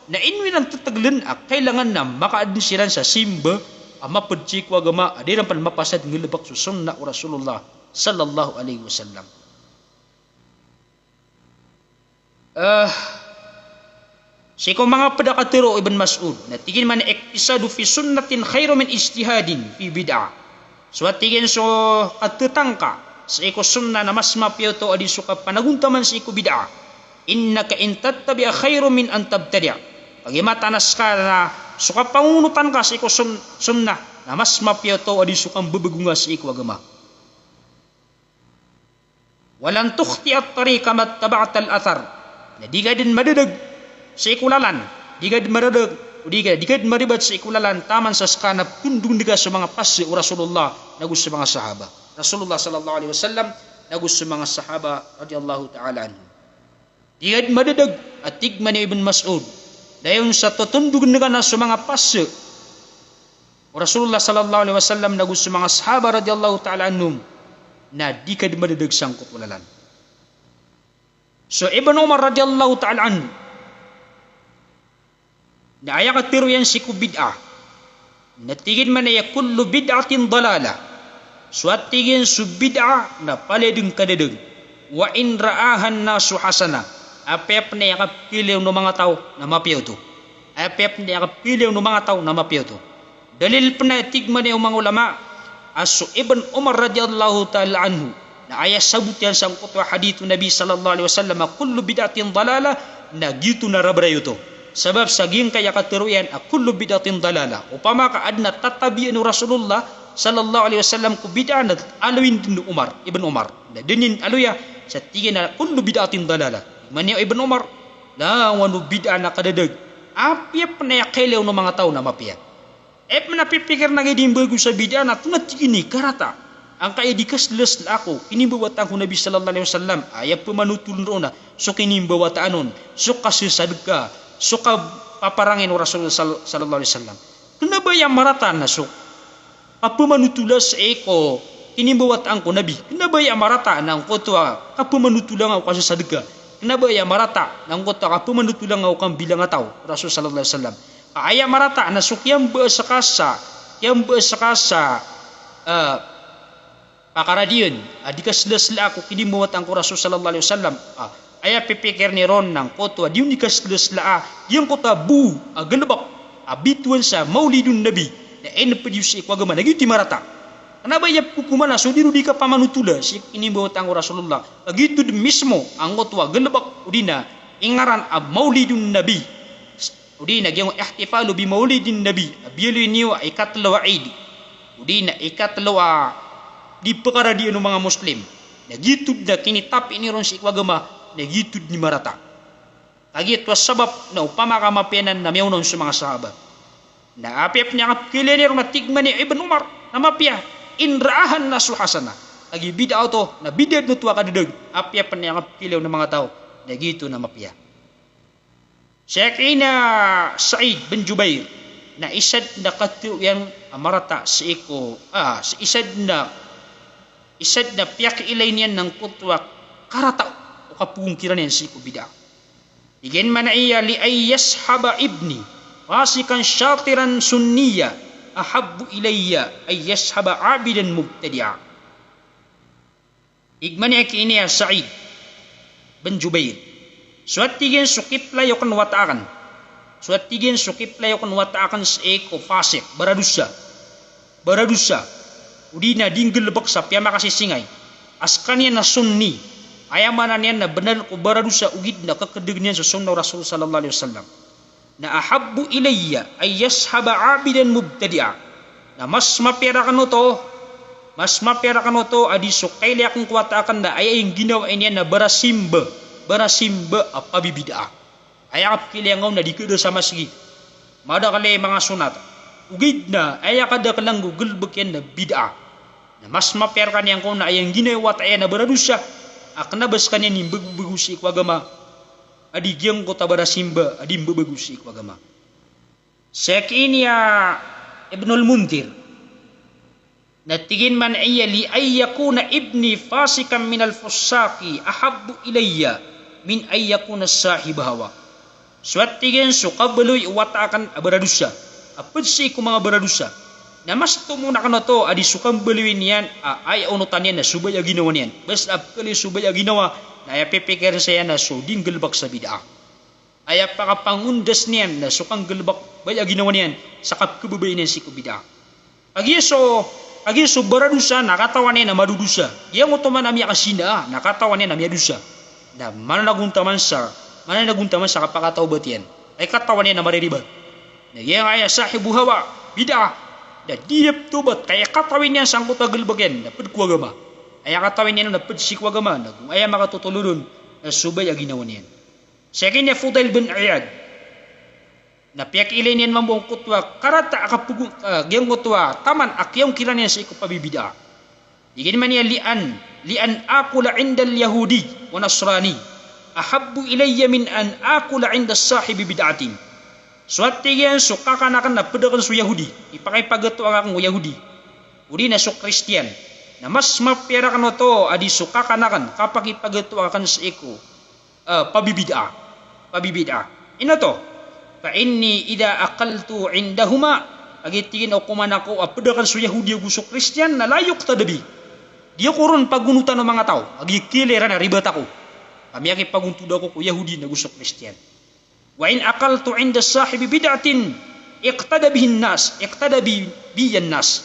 na inwilang tataglan kailangan na makaadinsiran sa simba ang mapadchik wagama dirang panmapasad galbak sa sunna o Rasulullah sallallahu alaihi wasallam. Siko mga padakatiro Ibn Mas'ud na tigin man iktisadu fi sunnatin khairu min ijtihadin fi bid'ah. So tigin so katutangka sa iko sunna na mas mapyaw to adi suka panaguntaman sa iko bid'ah. Innaka in tattabi'a khairu min an tabtadi'. Pag imatanas ka na suka pangunutan ka sa iko sunna na mas mapyaw to adi sukang babagunga sa iko agama. Walan tukhti at-tariqa mattaba'ta al-athar. Na di ka din madadag sa ikulalan. Di ka din madadag di ka din maribat sa ikulalan taman sa skanap tundong diga sa mga pasi o Rasulullah na gusto mga sahaba. Rasulullah sallallahu alaihi wasallam nagus sa mga sahaba radhiyallahu ta'ala anhu. Digad madadag at tigman ni Ibn Mas'ud dayon sa tutundog na sa mga passe. Rasulullah sallallahu alaihi wasallam nagus sa mga sahaba radhiyallahu ta'ala anhum na di kad madadag sang kutulalan. So Ibn Umar radhiyallahu ta'ala anhu na ayak tiro yan si kubid'ah. Natigid man ay kullu bid'atin dalalah. Suatigin subid'a na paledeng kadedeng wa in ra'ahan nasu hasana apep na yakapiliw ng mga tao na mapiyaw to apep na yakapiliw ng mga tao na mapiyaw to dalil panatigman ng mga ulama aso Ibn Umar radhiyallahu ta'ala anhu na ayas sabut yan sa kutwa hadithu Nabi sallallahu alaihi wasallam kullu bid'atin dalala na gitu na rabrayo to sabab saging kaya katiruyan kullu bid'atin dalala upama kaad na tatabiin Rasulullah sallallahu alaihi wasallam ku bid'ah na alawin din Umar Ibn Umar na dinin aluya sa tigin na kullu bid'atin dalala mani Ibn Umar na wanu bid'ah na kadadag apyap na yakailaw ng mga tao na mapiyat napipikir na gayong bago sa bid'ah na tunat tigini karata ang kaya dikaslas na ako kinimbawatan ko Nabi sallallahu alaihi wasallam ayap pumanutulun na so kinimbawatanon so kasisad ka so ka paparangin o Rasulullah sallallahu alaihi wasallam kanabayang maratan na so kapumanutulas eko inimbawat ang ko Nabi kinabaya marata ng kotwa kapumanutulang ako kasi sadga kinabaya marata ng kotwa kapumanutulang ako kang bilang tao Rasul sallallahu alaihi wasallam aya marata na sukyam ba sa kasa pakaradiyon adikaslasla ako kinimbuwat ang ko Rasul sallallahu alaihi wasallam aya pipikir ni ron ng kotwa diyon dikaslasla yung kota bu galbak abituan sa maulidun Nabi na produce ikwagama nagiti marata kanaba yap kukumana so diru di ka pamanutula si inimbawat ang Rasulullah agito mismo ang kotwa galbak udina ingaran ab maulidun Nabi udina gyang ihtifalu bi maulidin Nabi abiyali niyo ay katlawa Eid udina ikatlawa di perkara di mga Muslim nagitud na kinitap iniron si ikwagama nagitud ni marata kagit was sabab na upama kamapianan na miyawnon sa mga sahabat na apip niya kapilinir na tigman ni Ibn Umar na mapya inraahan na suhasana agi bid'a to na bid'at no tuwa kadedeg apya panangap kilaw ng mga tao na gito na mapya. Syekh Sa'id bin Jubair na isad na katu yang amarata sa iko sa isad na piyak ilay niyan ng kutwa karata o kapungkiran niyan sa iko bid'a. Igen man iya li ay yashaba ibni fasikan syatiran sunniya ahabbu ilayya ay yashaba abidan mubtadi'a. Igman niya kini Sa'id bin Jubair suat tigin sukip layo kan wataakan suat tigin sukip layo kan wataakan sa eko fasik baradusa udina dinggel lebak sa piyama kasisingay askannya na sunni ayamanan niyan na benar ko baradusa ugid na kakadeg niyan sa sunnah Rasul sallallahu alaihi wasallam na ahabbu ilayya ay yashaba abidan mubtadi'a na mas mapirakan to adi sukay akong kuwataakan na ay yung ginawa niyan na barasimba apa bibida ayak kilangaw na dikado sama sige mada kali mga sunat ugid na ayak kada kalang google bakyan na bid'a na mas maperkan yang ko na ayang ginawa tayo na baradusa akna bas kanya ni bagusi ko agama adi gyang ko tabara simba adi bagusi ko agama Syekh Ibnul Munzir natigin man iya li ay yakuna ibni fasikan minal fusaki ahabbu ilayya min ay yakuna sahib hawa. Suat tigin sukabeloy watakan baradusa. Apad si ko mga baradusa. Na mas tumuna ka na to adi sukang beluin niyan ay unutan niyan na subay ginawa niyan. Basta apkali subay ginawa na ay pipikir saya na so din gelbak sa bid'a. Ay pakapangundas niyan na sukang gelbak bay ginawa niyan sa kapkababay niyan si ko bid'a. Agi so baradusa nakatawan niya na madudusa. Yang utuman nami akasina nakatawan niya na miyadusa. Na mananaguntaman sa kapakataw batian. Ay katawan niya na mariribat. Na yang ay sahibu hawa bid'ah. Na diyap tubat kaya katawin niya sang kutagalbagyan na padku agama. Ay katawin niya na padsiku agama na kung ay makatutulunun na subay aginawan niyan. Second niya Fudail bin Iyad. Na piyak ilay niyan mambuong kutwa karata akapugung giyang kutwa taman akyong kira niya sa iko pabibida. Digin man niya lian akula indal yahudi wa nasrani ahabbu ilayya min an akula inda sahibi bid'atin. Suat tigyan sukakanakan na pedakan su Yahudi ipakai pagato ang akong Yahudi uri na su Kristiyan na mas mapirakan to adi sukakanakan kapag ipagato akan sa iko pabibida ino to fa inni ida aqaltu indahuma agitigin o kumanako pedakan su Yahudi ug su Kristiyan na layok tadabi dia kurun pagunutan ng mga tao agi kilera na ribat ako kami aki paguntud ako ko Yahudi na gusto Kristiyan. Wa in aqaltu inda sahibi bid'atin iqtada bihin nas iqtada biyan nas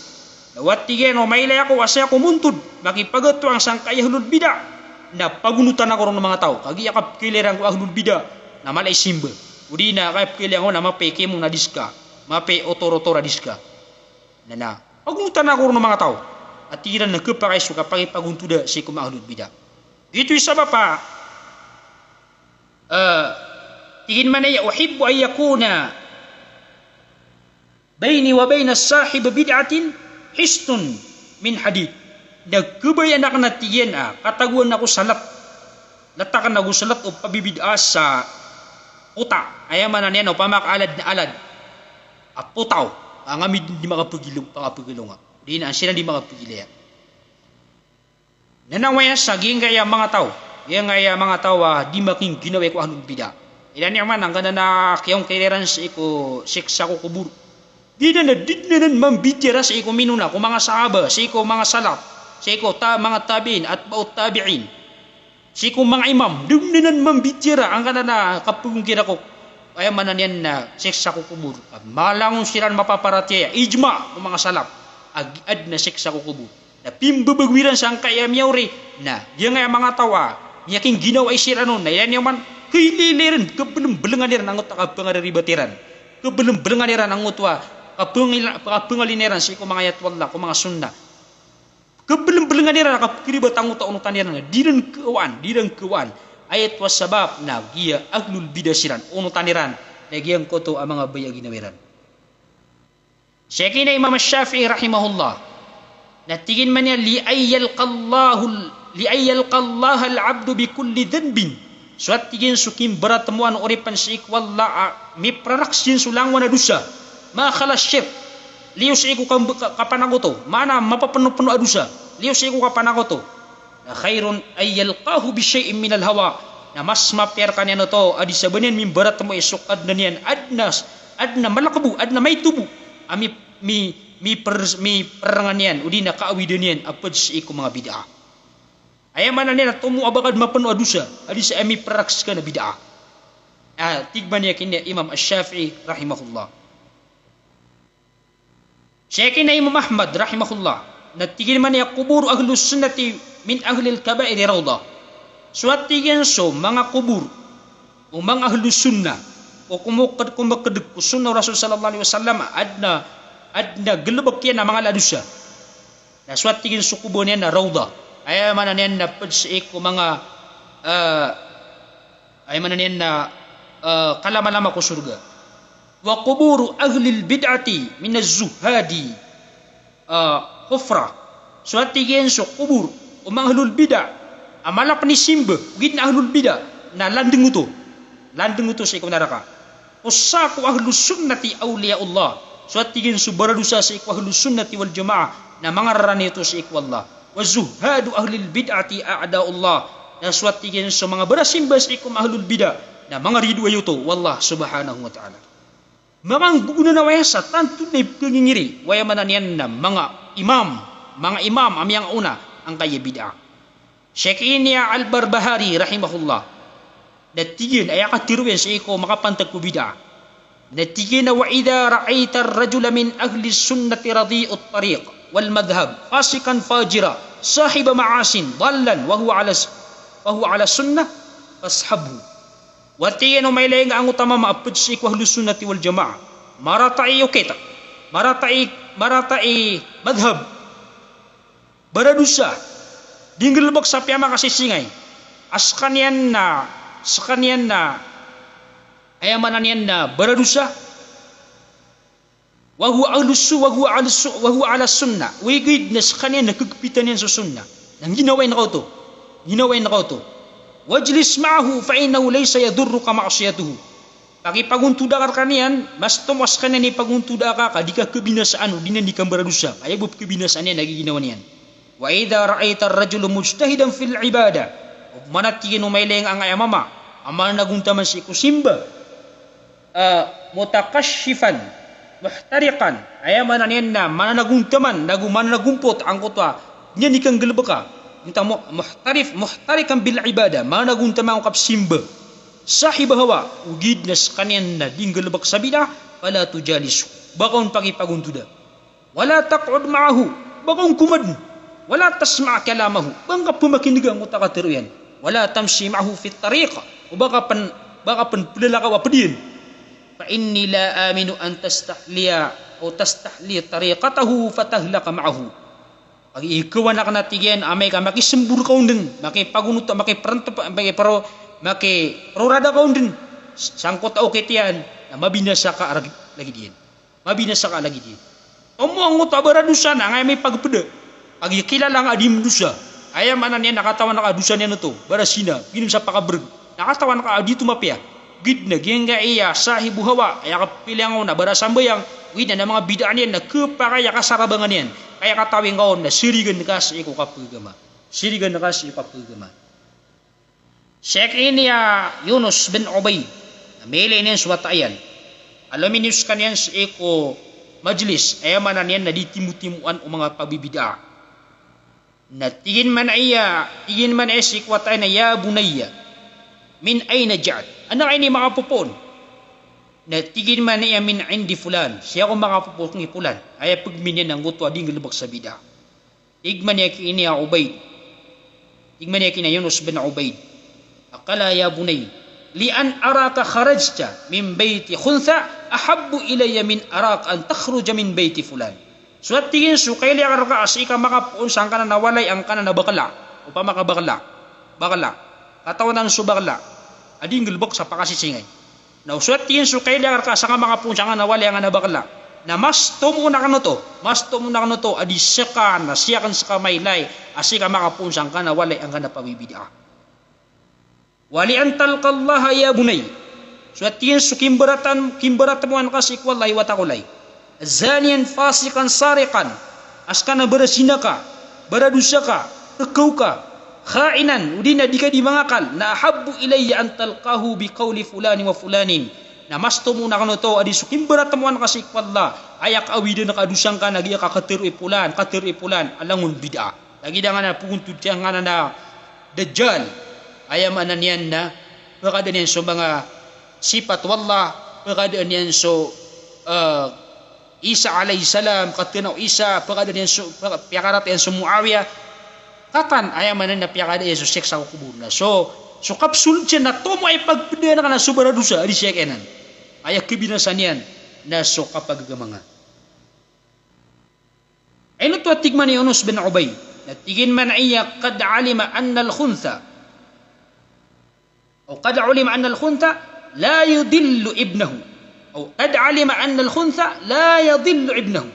dawat tigen o mailay ako asay ako muntud makipagato ang sangkay ahlul bid'a na pagunutan ako ng mga tao kagi akap kilera ko ahlul bid'a na malay simba udi na kay kilera ko na mapeke mo na diska mape otoro-tora diska na pagunutan ako ng mga tao at tiran na kapakay suka pagipaguntuda si kumahlud bida. Dito isa ba pa tigin man ay uhibbu ay yakuna bayni wa bayna sahib bid'atin histun min hadid. Nagkubayan ako na tigyan kataguan ako salat latakan ako salat o pabibid'a sa puta ayaman na niyan o pamakalad na alad putaw ang amid di makapagilong di na sila di makapagilaya. Nanawaya sa gingaya mga tao. Yang ngaya mga tao di making ginawa ko anong bida. Ilan naman ang ganda na kayong kaileran sa iko siksa ko kubur. Di na mambitira sa iko minuna kung mga sahaba, sa iko mga salaf, sa iko mga tabi'in at baut tabi'in. Sa iko mga imam, di na mambitira ang ganda na kapagkira ko ay manan yan na siksa ko kubur. Malangon silang mapaparatya. Ijma ng mga salaf. Ag-ad na siksa ko kubo. Na pimbabagwiran sa ang kaya miyawri na yung nga mga tawa miyaking ginawa isira nun na yan yung man kaililiran kabelang-belangan niran ang utwa kapangaribatiran kabelang-belangan niran ang utwa kapangalineran sa iko mga yatwalla ko mga sunna kabelang-belangan niran kapakiribat ang utwa-unutan niran dirang kawan ayat wasabab na giya aglul bidasiran unutan niran na giyang koto ang mga baya ginawiran. Syekh Imam Syafi'i rahimahullah Natigin man niya liayyalqallaha al-abdu bi kulli dhanbin. Suat tigin sukim bertemuan oripan si ikwalla mi praraksin sulang wana dusa. Ma khalas syirk. Liu si iku kapanagoto. Mana mapapenuh-penuh adusa. Liu si iku kapanagoto. Na khairun ayyalqahu bi syai'in minal hawa. Na mas mapiarkan yan to adi sabanin mi bertemu esok adna niyan adna malakabu adna may tubu. Ami mi perangan yan udina kaawidan yan apad si iku mga bid'ah. Ayaman na niya tumu abagad mapano adusa adi sa ami peraks ka na bid'ah. Tigman niya kini Imam Ash-Shafi'i rahimahullah. Siya kina Imam Ahmad rahimahullah. Natigil man niya kubur ahlus sunnati min ahlil kaba'iri rawda. Suat tigyan so mga kubur o mga ahlus sunnah o kumakadek ko sunnah Rasul sallallahu alaihi wasallam adna gelebak yan na mga ladusa. Na suat tigyan so kubur niya na rawda. Ay man niyan na padsik ko mga kalama-lama ko surga. Wa quburu ahli bid'ati min az-zuhadi khufra. Suat tigyan so kubur o mga ahlul bid'ah amala panisimba gid na ahlul bid'ah na landeng uto sa ikaw naraka. Usaku ahlus sunnati awliyaullah. Suat tigyan so baradusa sa ikaw ahlus sunnati wal jamaah na mga raranito sa ikaw Allah. Wa zuhadu ahlil bid'ati a'da'ullah. Na suat tigyan so mga barasimba sa ikaw ahlul bid'ah na mga ridwa yuto wallah subhanahu wa ta'ala. Mga buguna na wayasa tanto na ipangingiri waya mananian na mga imam amiyang una ang kaya bid'ah. Syekh Inya Al-Barbahari rahimahullah. Natigin ay akatiruin sa iko makapantag ko bid'ah. Natigin na wa idha ra'ayta ar-rajula min ahli sunnati radi'ut tariq wal madhhab fasikan fajira sahiba ma'asin dallan wa huwa ala sunnah fashabhu. Wati ano may laing ang utama maapod sa iko ahli sunnati wal jamaah. Maratai ukita. Maratai madhhab. Baradusa dinggelbak sa piyama kasisingay. Sakanian na ayamanan yan na baradusa. Wa huwa ala sunnah. Wigid na sakanian nakagpitan yan sa sunnah. Nang ginawain na ko to. Wajlis ma'ahu fa innahu laysa yadurruka ma'siyatuhu. Pagipaguntuda ka kanian, mas tumas ka na ni paguntuda ka di ka kebinasaan o dinan di ka baradusa. Ay bub kebinasaan yan nagiginawa niyan. Wa idha ra'aita ar-rajulu mujtahidan fil ibadah. Ug manatigen umayleng ang ayamama, amal naguntaman si kusimba. Mutakashifan, muhtariqan. Ayaman niyan na mananaguntaman, mananagumpot ang kutwa. Niyan ikang gelbaka. Minta muhtarikan bil ibadah, mananaguntaman ang kapsimba. Sahib hawa, ugid nas kanyan na dinggelbak sa bidah, wala tujalisu. Bakaon pagipaguntuda. Wala taq'ud ma'ahu, bakaon kumad. Wala tasma' kalamahu, bangka pumakinig ang utakatiro yan. Wala tamshi ma'ahu fit tariqa, o baka pan pulala ka wapadiyan. Fa inni la aminu an tastahliya o tastahliya tariqatahu fatahlaka ma'ahu. Pag ikaw na natigyan, amay ka makisembur ka undin, makipagunuta, makiprorada ka undin. Sangkot o kitiyan, na mabinasa ka lagi diyan. Omo ang utabaradusa na, ngay may pagpada. Pag kilala nga adim dusa, ayam anan niya nakatawan na kadusa niya na to, barasina, ginim sa pakabrg, nakatawan na ka adi tumapya, gid na genga iya, sahibu hawa, ay kapilang na barasambayang, gid na mga bidaan yan, na kapakaya kasarabangan yan, kaya katawing kaon na sirigan ka sa iko kapagama. Syekh Inya Yunus bin Ubayd, na mele niyan suwatayan, alaminus kanyan sa iko majlis, ayam anan yan na ditimu-timuan o mga pabibidaan. Tigin man ay sikwatay na ya bunayya min ayna ja'at. Ano ay ni makapupon? Tigin man ay min indi fulan. Siya kung makapupon ng fulan. Ay pagminyan ng gutwa di ngalabak sa bida. Tigman niya kiniya Ubayd. Tigman niya kiniya Yunus bin Ubayd. Akala ya bunay. Lian araka kharajta min bayti khuntha ahabbu ilayya min arak an takhruja min bayti fulan. Suat tingin so kay liya ka as ika makapuon sang kana nawalay ang kana na bakla o pa makabakla. Katawan ng subakla. Ading gulbok sa pakasisingay. Na suat tingin so kay liya ka sang makapuon sang nawalay ang nabakla. na mas tumuna kano to adi seka na siya kan saka maylay asika makapunsang ka na walay ang kana pabibid'a. Wali antal kallaha ya bunay. So at yan so kimbaratan mo an kasi wallahi watakulay. Zaniyan fasikan sarikan aska na berasina ka, beradusa ka, tekaw ka, khainan udina di ka di mangakal na ahabbu ilayya an talqahu biqauli fulani wa fulanin. Na mas tumuna kano to adi sukim beratamuan kasi kwalla ayak awida na kadusang ka nagi ka katir ipulan alangun bid'a lagi dengan na puguntud yang na dajjal ayam anan yan na pagkadaan yan so mga sifat wallah pagkadaan yan so Isa alayhi salam katinaw Isa pagkadaan yan so piyakarat yan so Muawiyah katan ayam anan na piyakada yan so seksa kubur na so kapsul dyan na tomo ay pagpidaan ka na subaradusa adi siya kenan ayak kebinasan yan na so kapagamangan. Ayun ito at tigman ni Yunus bin Ubay na tigin man iya kad alima anna al-khuntha o kad alima anna al-khuntha la yudillu ibnahu o kad alima anna al-khuntha la yudillu ibnahu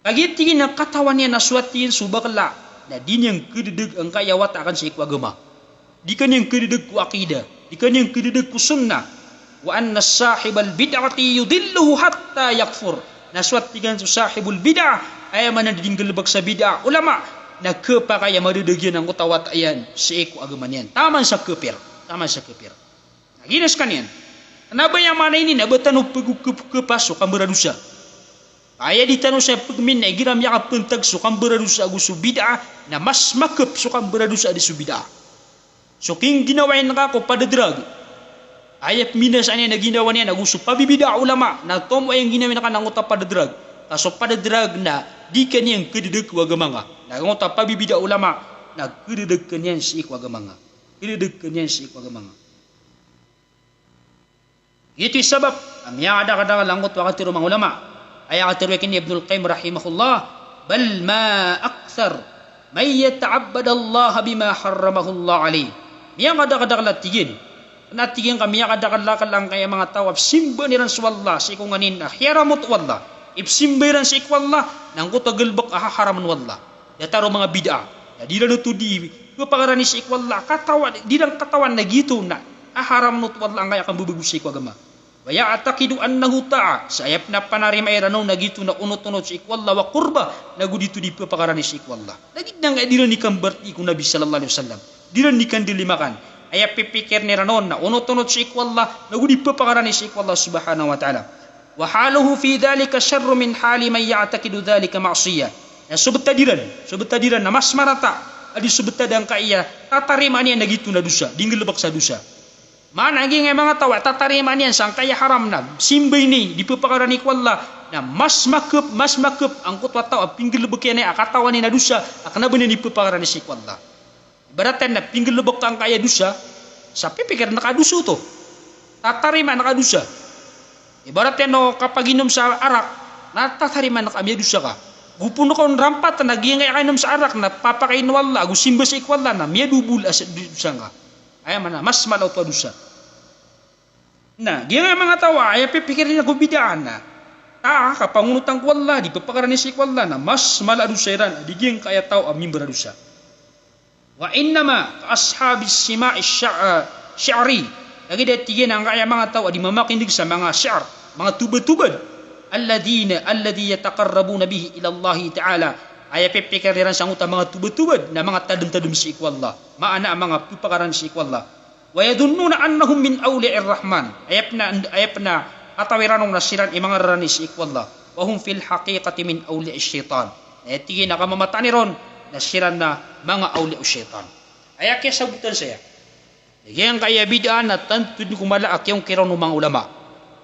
pagit tigin na katawan niya na suwatin subakla na din yang kededeg ang kayawat akan sa ikwagama di kan yang kededeg ku akidah di kan yang kededeg ku sunnah wa anna sahibal bid'ati yudilluhu hatta yakfur naswat tigan sahibul bid'ah ay man dingelbak sa bid'ah ulama na kepakaya madedegyan ang utawat ayan sa eko agaman yan taman sa kepir ginas kan yan kenapa yang mana ini na betanu pagukepasok ang beradusa aya ditanu sa pagmin na giram yakap pentag sukang beradusa agusu bid'ah na mas makep sukang beradusa di subid'ah so king ginawain nakako pada drag ayat minas anya na ginawa niya nagusto pabibida ulama na tomo ay ginawa na kananguta pada drag kaso pada drag na di kaniyang kededek wagamanga nanguta pabibida ulama na kededek kaniyang si wagamanga itu sebab amya ada langut wakatiru mga ulama ay akatiru kini Ibnul Qayyim rahimahullah bal ma akthar may yata'abbad Allah bima harramahu Allah alayh niya kada tigin natigin kami kadakal lang kaya mga tawab simba niran sa wallah sa ikong anin hiramot wallah ipsimbayran sa ikwallah nang kutagalbak ahaharaman wallah yataro mga bid'ah di lang ito di kapagarani sa ikwallah katawan di lang katawan na gito na aharamanot wallah ang kaya kang bubagus sa ikwagama waya atakidu annahu ta'a sa ayap na panarima iranong na gito na unot-unot sa ikwallah wa kurba nagu dito di kapagarani sa ikwallah nagit na nga di lang nikang berti kung Nabi sallallahu alaihi wasallam di lang nikang dilimakan ay pipikir ni ranon na unot-unot si ikwallah nagudi papakarani si ikwallah subhanahu wa ta'ala wa haluhu fi dhalika syarru min hali man ya'taqidu dhalika ma'siyah ya subtadiran na mas marata adi subtadang kaiya tatarima niya nagitu na dusa dingelebak sa dusa mana gi nga mga tawa tatarima niya sang kaya haram na simbay ni di papakarani ikwallah na mas makep ang kutwa tawa pinggelebak niya akatawan ni na dusa akana bener di papakarani si ikwallah beratan na pinggil lubok kang kaya dusa sapi pikir nakaduso to tatarima nakadusa ibaratnya no kapag inom sa arak natatarima nakamya dusa ka gupuno kon rampat na nagingay kainom sa arak na papakain wala gusimba sa ikwala na miya dubul as dusa nga ay man mas malaw to dusa na gingay mga tawa ay pipikir na kubidaan na kapangunutang kwala di papakarani sa ikwala na mas maladusa iran diging kaya tao amim beradusa wa innama ashabis sima'i sya'ri lagi dia tigin ang kaya mga tao di mamakinig sa mga syar mga tubad-tubad alladhi yataqarrabuna bihi ila Allah ta'ala ay pipikir rin sa utang mga tubad-tubad na mga tadum-tadum si ikwallah maana ang mga pipakaran si ikwallah wa yadunnuna annahum min awli'ir rahman ayap na atawiranong nasiran imang rarani si ikwallah wa hum fil haqiqati min awli'ish syaitan ay tigin na kamamatani ron nasiran na mga awli o syaitan. Ay kaya sabutan saya. Yang kaya bid'ah na tanto ni kumalaak yung kiraw ng mga ulama.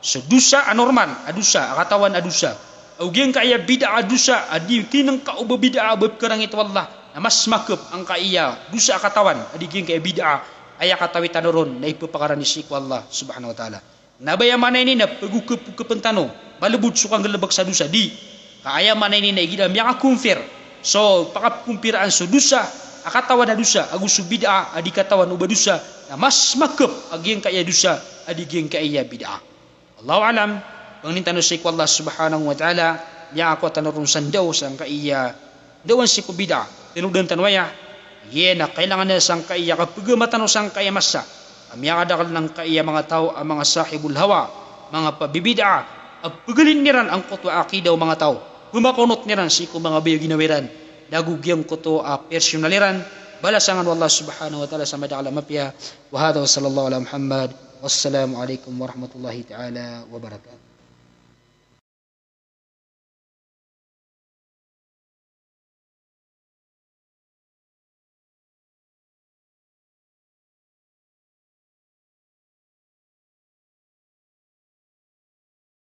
So dusa anormal, adusa, akatawan adusa. O yang kaya bid'ah adusa, adi kinang kauba bid'ah abab karang ito Allah na mas makep ang kaya dusa akatawan, adi yang kaya bid'ah ay akatawitan ron na ipapakaran ni Sikwa Allah subhanahu wa ta'ala. Nabaya mana ini na pagukepentano, malubud sukang galabag sa dusa, di. Kaya mana ini na igidam yang akumfir. So pakakumpiran so dusa akatawan na dusa agusu bid'ah adi katawan uba dusa na mas makep aging kaya dusa adi geng kaya bid'ah. Allahu alam Pangnintan sa ko Allah subhanahu wa ta'ala, ya ako tanarunsan daw sang kaiya, dawan si ko bida, tinudan tanwaya, na kailangan na sang kaiya, kapag matano sang kaiya masa, amya kadakal ng kaiya mga tao, ang mga sahibul hawa, mga pabibida, at pagalin niran ang kuto akidaw mga tao, pumakunot niran si ko mga bayo ginawiran, dagugyang kuto personaliran, balasangan wallah subhanahu wa ta'ala sa madakala mapya, wa hadha wa sallallahu ala Muhammad, wassalamu alaikum warahmatullahi ta'ala wabarakatuh.